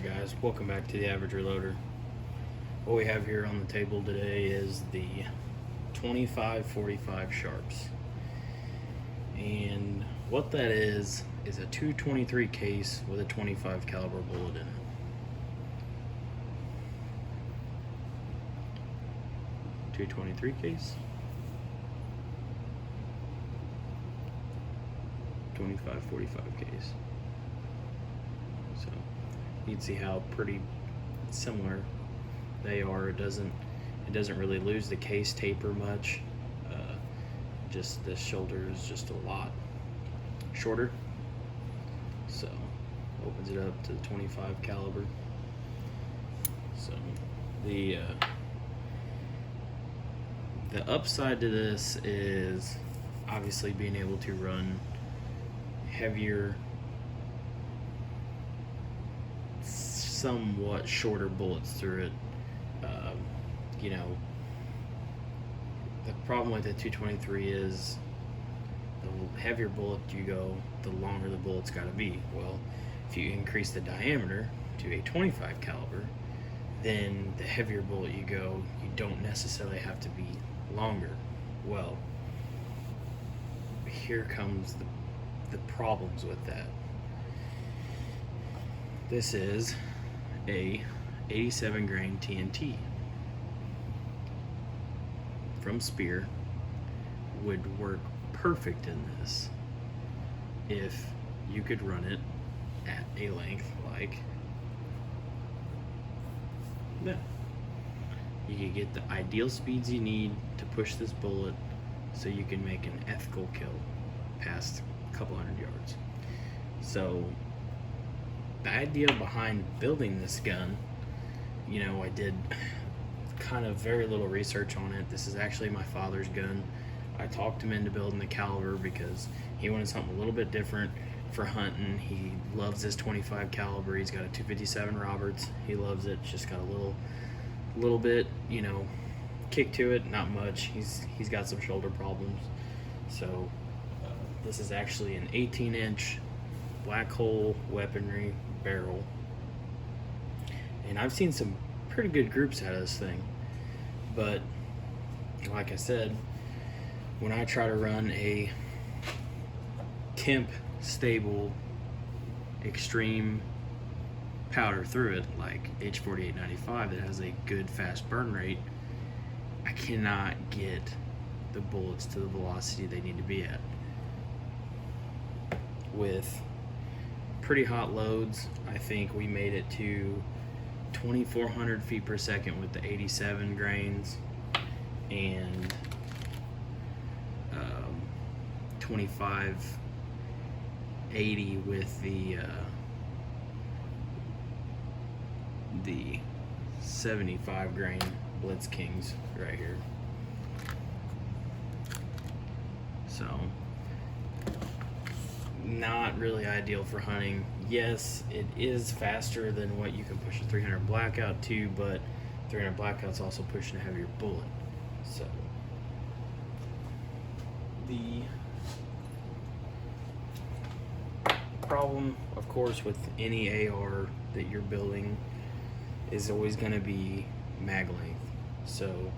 guys, welcome back to the Average Reloader. What we have here on the table today is the 25-45 Sharps. And what that is a 223 case with a 25 caliber bullet in it. .223 case, 25-45 case. So you can see how pretty similar they are. It doesn't really lose the case taper much. Just this shoulder is just a lot shorter. So opens it up to the 25 caliber. So the upside to this is obviously being able to run heavier, somewhat shorter bullets through it. You know, the problem with the 223 is the heavier bullet you go, the longer the bullet's got to be. Well, if you increase the diameter to a 25 caliber, then the heavier bullet you go, you don't necessarily have to be longer. Well, here comes the problems with that. This is a 87 grain TNT from Spear. Would work perfect in this if you could run it at a length like that. You could get the ideal speeds you need to push this bullet so you can make an ethical kill past a couple hundred yards. So the idea behind building this gun, you know, I did kind of very little research on it. This is actually my father's gun. I talked him into building the caliber because he wanted something a little bit different for hunting. He loves this 25 caliber. He's got a 257 Roberts. He loves it. It's just got a little bit, you know, kick to it, not much. He's got some shoulder problems. So this is actually an 18-inch black hole weaponry barrel, and I've seen some pretty good groups out of this thing. But like I said, when I try to run a temp stable extreme powder through it, like H4895 that has a good fast burn rate, I cannot get the bullets to the velocity they need to be at. With pretty hot loads, I think we made it to 2,400 feet per second with the 87 grains and 2580 with the 75 grain Blitz Kings right here. So not really ideal for hunting. Yes, it is faster than what you can push a 300 blackout to, but 300 blackout's also pushing a heavier bullet. So the problem, of course, with any AR that you're building is always going to be mag length. So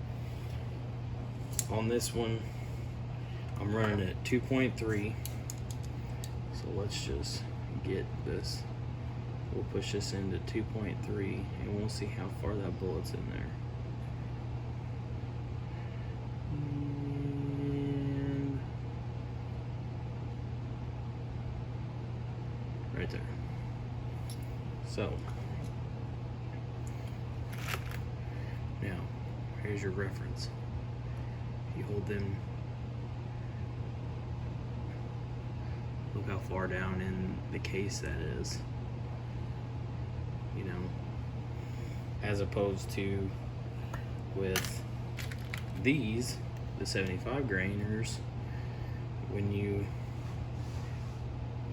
on this one, I'm running at 2.3. So let's just get this. We'll push this into 2.3 and we'll see how far that bullet's in there. And right there. So now here's your reference. You hold them. Look how far down in the case that is, you know, as opposed to with these, the 75 grainers, when you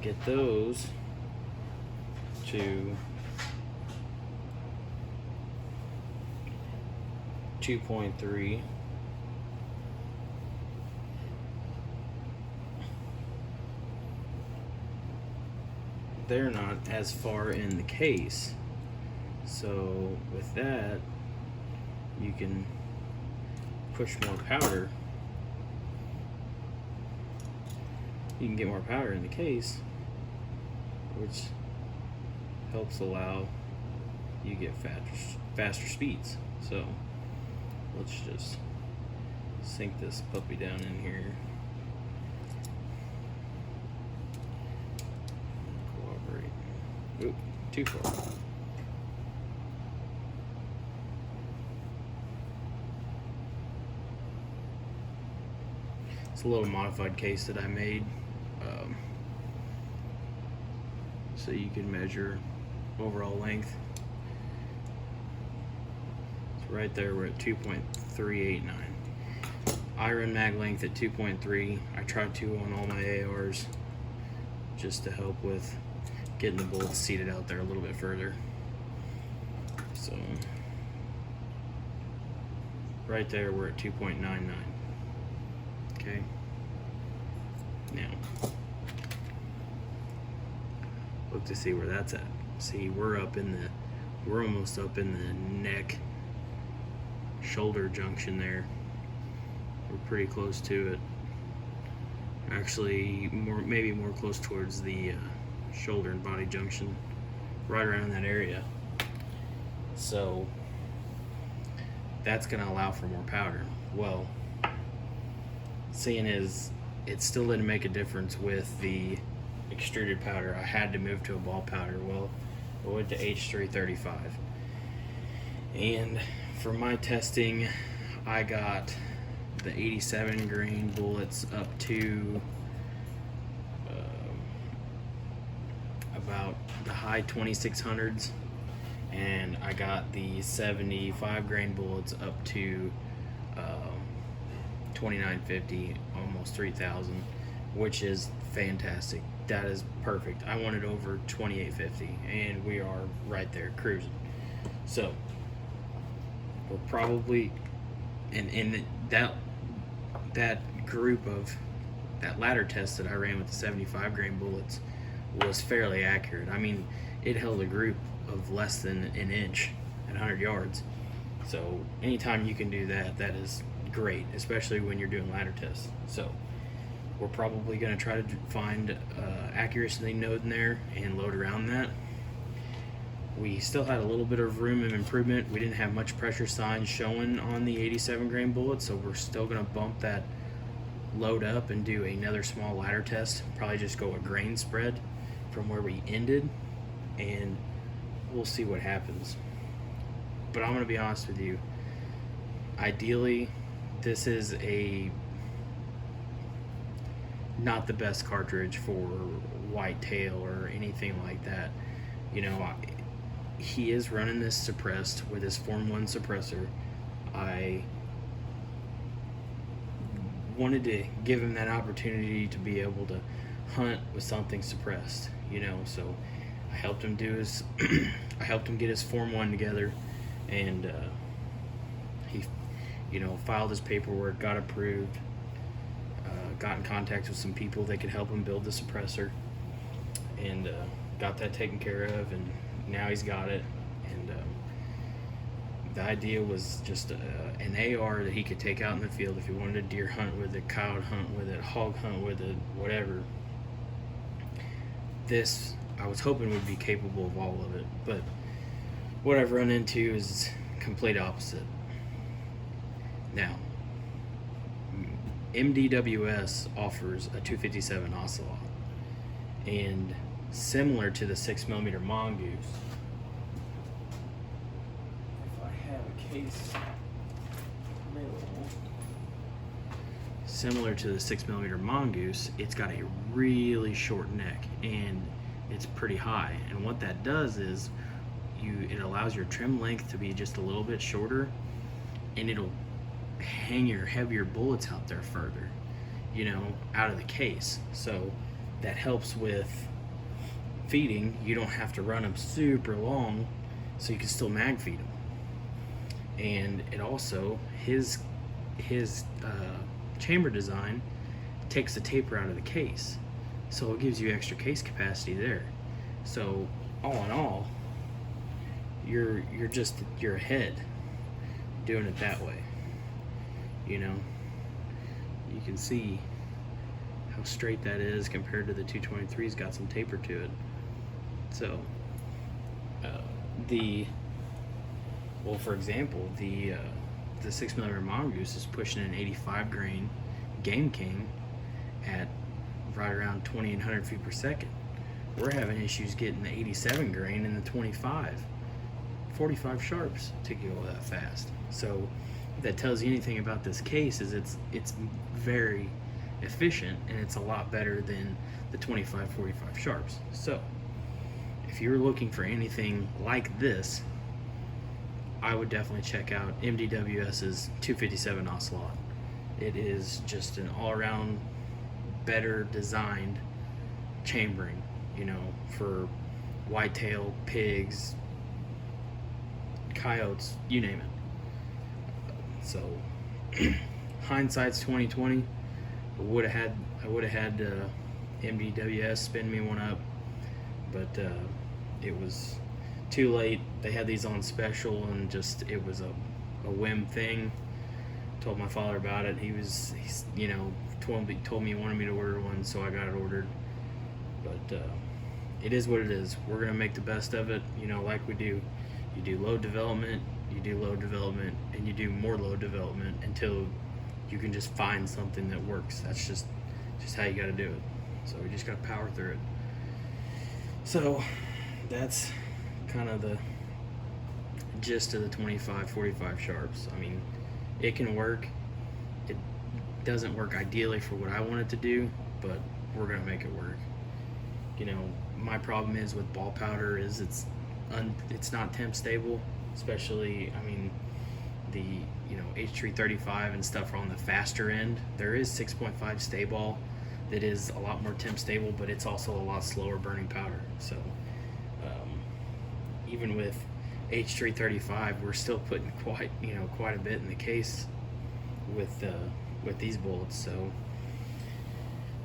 get those to 2.3, they're not as far in the case So with that, you can push more powder. You can get more powder in the case, which helps allow you get faster speeds. So let's just sink this puppy down in here. Cooperate. Oop, too far. It's a little modified case that I made, so you can measure overall length. So right there we're at 2.389. I run mag length at 2.3. I try to on all my ARs just to help with getting the bullets seated out there a little bit further. So right there we're at 2.99. Okay. Now look to see where that's at. See, we're almost up in the neck shoulder junction there. We're pretty close to it. Actually, maybe more close towards the shoulder and body junction, right around that area. So that's going to allow for more powder. Well, seeing as it still didn't make a difference with the extruded powder, I had to move to a ball powder. Well, I went to H335, and for my testing I got the 87 grain bullets up to about the high 2600s, and I got the 75 grain bullets up to 2950, almost 3000, which is fantastic. That is perfect. I wanted over 2850, and we are right there cruising. So we're probably in that group of that ladder test that I ran with the 75 grain bullets was fairly accurate. I mean, it held a group of less than an inch at 100 yards. So anytime you can do that, that is great, especially when you're doing ladder tests. So we're probably going to try to find accuracy node in there and load around that. We still had a little bit of room of improvement. We didn't have much pressure signs showing on the 87 grain bullet, so we're still going to bump that load up and do another small ladder test. Probably just go a grain spread from where we ended, and we'll see what happens. But I'm going to be honest with you, ideally this is not the best cartridge for whitetail or anything like that. You know, he is running this suppressed with his Form 1 suppressor. I wanted to give him that opportunity to be able to hunt with something suppressed, you know, so I helped him do his I helped him get his Form 1 together, and he, you know, filed his paperwork, got approved, got in contact with some people that could help him build the suppressor, and got that taken care of, and now he's got it. And the idea was just an AR that he could take out in the field if he wanted to deer hunt with it, coyote hunt with it, hog hunt with it, whatever. This, I was hoping, would be capable of all of it, but what I've run into is complete opposite. Now, MDWS offers a 257 Ocelot, and similar to the 6mm Mongoose, if I have a case available, similar to the 6mm Mongoose, it's got a really short neck and it's pretty high, and what that does is it allows your trim length to be just a little bit shorter, and it'll hang your heavier bullets out there further, you know, out of the case. So that helps with feeding. You don't have to run them super long, so you can still mag feed them. And it also, his chamber design takes the taper out of the case, so it gives you extra case capacity there. So all in all, you're ahead doing it that way. You know, you can see how straight that is compared to the 223's got some taper to it. So for example, the 6mm mongoose is pushing an 85 grain Game King at right around 2,800 feet per second. We're having issues getting the 87 grain and the 45 sharps to go that fast. So if that tells you anything about this case, is it's very efficient, and it's a lot better than the 45 sharps. So if you're looking for anything like this, I would definitely check out MDWS's 257 Ocelot. It is just an all-around better designed chambering, you know, for whitetail, pigs, coyotes, you name it. So hindsight's 2020. I would have had MDWS spin me one up, but it was too late. They had these on special, and just it was a whim thing. Told my father about it. He's you know, told me he wanted me to order one, so I got it ordered. But it is what it is. We're gonna make the best of it, you know, like we do. You do load development, you do load development, and you do more load development until you can just find something that works. That's just how you got to do it. So we just got to power through it. So that's kind of the gist of the 25-45 sharps. I mean, it can work. It doesn't work ideally for what I want it to do, but we're gonna make it work. You know, my problem is with ball powder is it's not temp stable, especially, I mean, the, you know, H335 and stuff are on the faster end. There is 6.5 stay ball that is a lot more temp stable, but it's also a lot slower burning powder. So even with H335, we're still putting quite a bit in the case with these bullets. So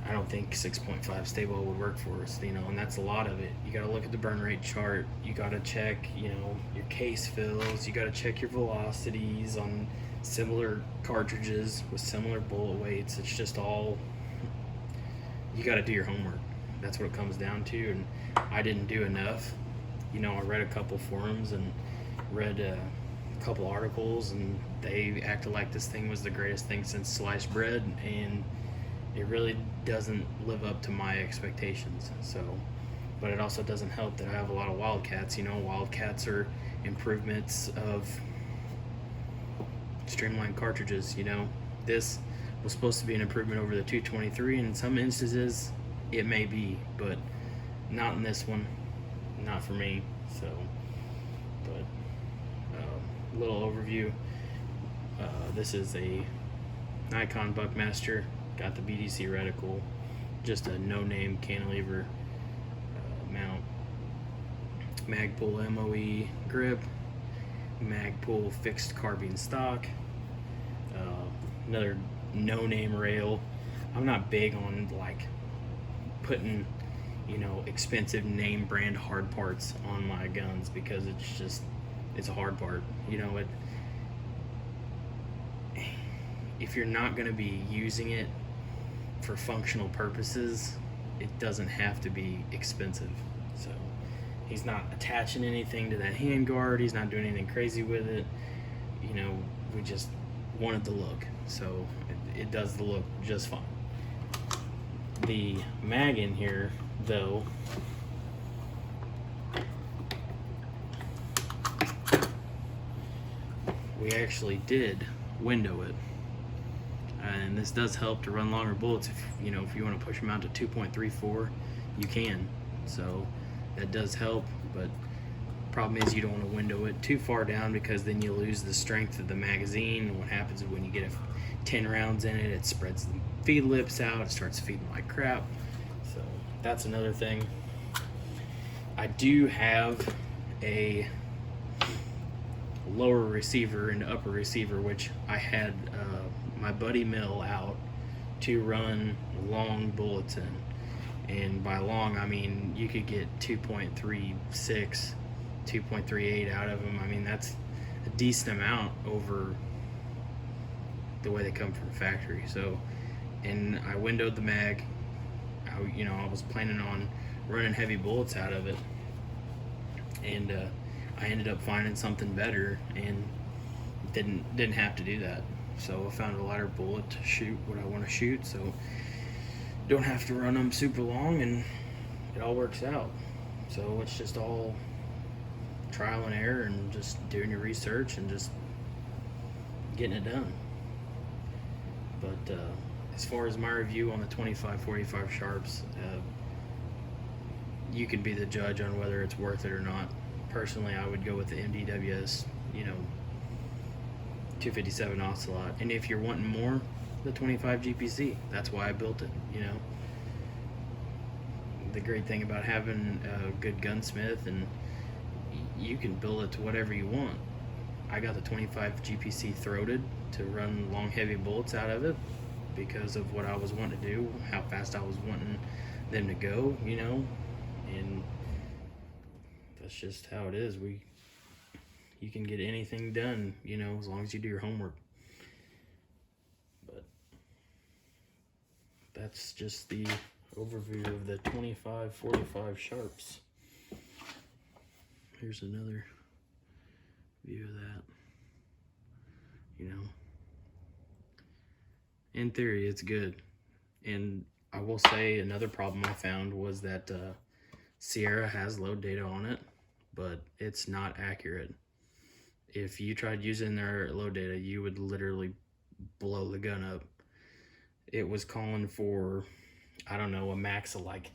I don't think 6.5 stay ball would work for us, you know, and that's a lot of it. You got to look at the burn rate chart. You got to check, you know, your case fills. You got to check your velocities on similar cartridges with similar bullet weights. It's just all, you got to do your homework. That's what it comes down to, and I didn't do enough. You know, I read a couple forums and read a couple articles, and they acted like this thing was the greatest thing since sliced bread, and it really doesn't live up to my expectations. So, but it also doesn't help that I have a lot of Wildcats. You know, Wildcats are improvements of streamlined cartridges. You know, this was supposed to be an improvement over the 223, and in some instances it may be, but not in this one, not for me. So, but little overview. This is a Nikon Buckmaster. Got the BDC reticle, just a no-name cantilever mount, Magpul MOE grip, Magpul fixed carbine stock, another no-name rail. I'm not big on like putting, you know, expensive name brand hard parts on my guns, because it's a hard part, you know. If you're not going to be using it for functional purposes, it doesn't have to be expensive. So he's not attaching anything to that handguard, he's not doing anything crazy with it. You know, we just wanted the look, so it does the look just fine. The mag in here, though, we actually did window it. And this does help to run longer bullets. If you want to push them out to 2.34, you can. So that does help, but problem is you don't want to window it too far down, because then you lose the strength of the magazine. And what happens is when you get 10 rounds in it, it spreads the feed lips out, it starts feeding like crap. So that's another thing. I do have a lower receiver and upper receiver, which I had my buddy mill out to run long bullets in, and by long I mean you could get 2.36 2.38 out of them. I mean, that's a decent amount over the way they come from the factory. So, and I windowed the mag. I was planning on running heavy bullets out of it, and I ended up finding something better and didn't have to do that. So I found a lighter bullet to shoot what I want to shoot, so don't have to run them super long, and it all works out. So it's just all trial and error and just doing your research and just getting it done. But as far as my review on the 25-45 sharps, you can be the judge on whether it's worth it or not. Personally, I would go with the MDWS, 257 Ocelot. And if you're wanting more, the 25 GPC. That's why I built it, The great thing about having a good gunsmith, and you can build it to whatever you want. I got the 25 GPC throated to run long, heavy bullets out of it because of what I was wanting to do, how fast I was wanting them to go, and that's just how it is. You can get anything done, as long as you do your homework. But that's just the overview of the 25-45 sharps. Here's another view of that. In theory, it's good. And I will say another problem I found was that Sierra has load data on it, but it's not accurate. If you tried using their load data, you would literally blow the gun up. It was calling for, I don't know, a max of like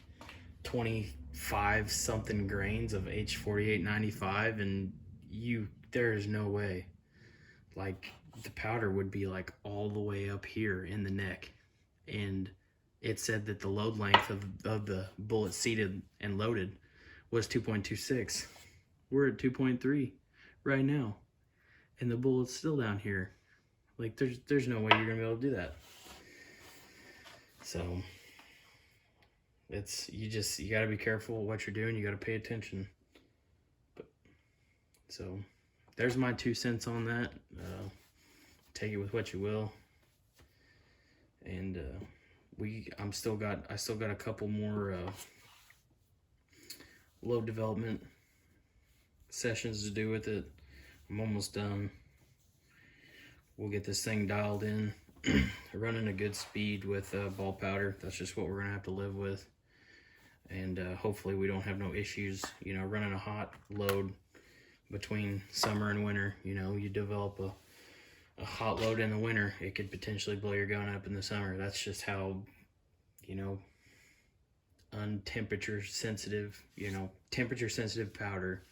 25 something grains of H4895, and there is no way. Like, the powder would be like all the way up here in the neck, and it said that the load length of the bullet seated and loaded was 2.26. We're at 2.3 right now, and the bullet's still down here. Like, there's no way you're gonna be able to do that. So you got to be careful what you're doing. You got to pay attention. So there's my 2 cents on that. Take it with what you will. And I still got a couple more load development sessions to do with it. I'm almost done. We'll get this thing dialed in, running a good speed with ball powder. That's just what we're gonna have to live with. And hopefully we don't have no issues, running a hot load between summer and winter. You develop a hot load in the winter, it could potentially blow your gun up in the summer. That's just how, temperature sensitive powder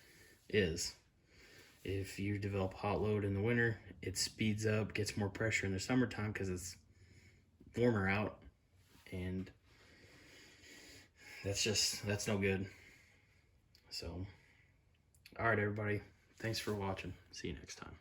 is. If you develop hot load in the winter, it speeds up, gets more pressure in the summertime because it's warmer out, and that's no good. So, all right, everybody, thanks for watching. See you next time.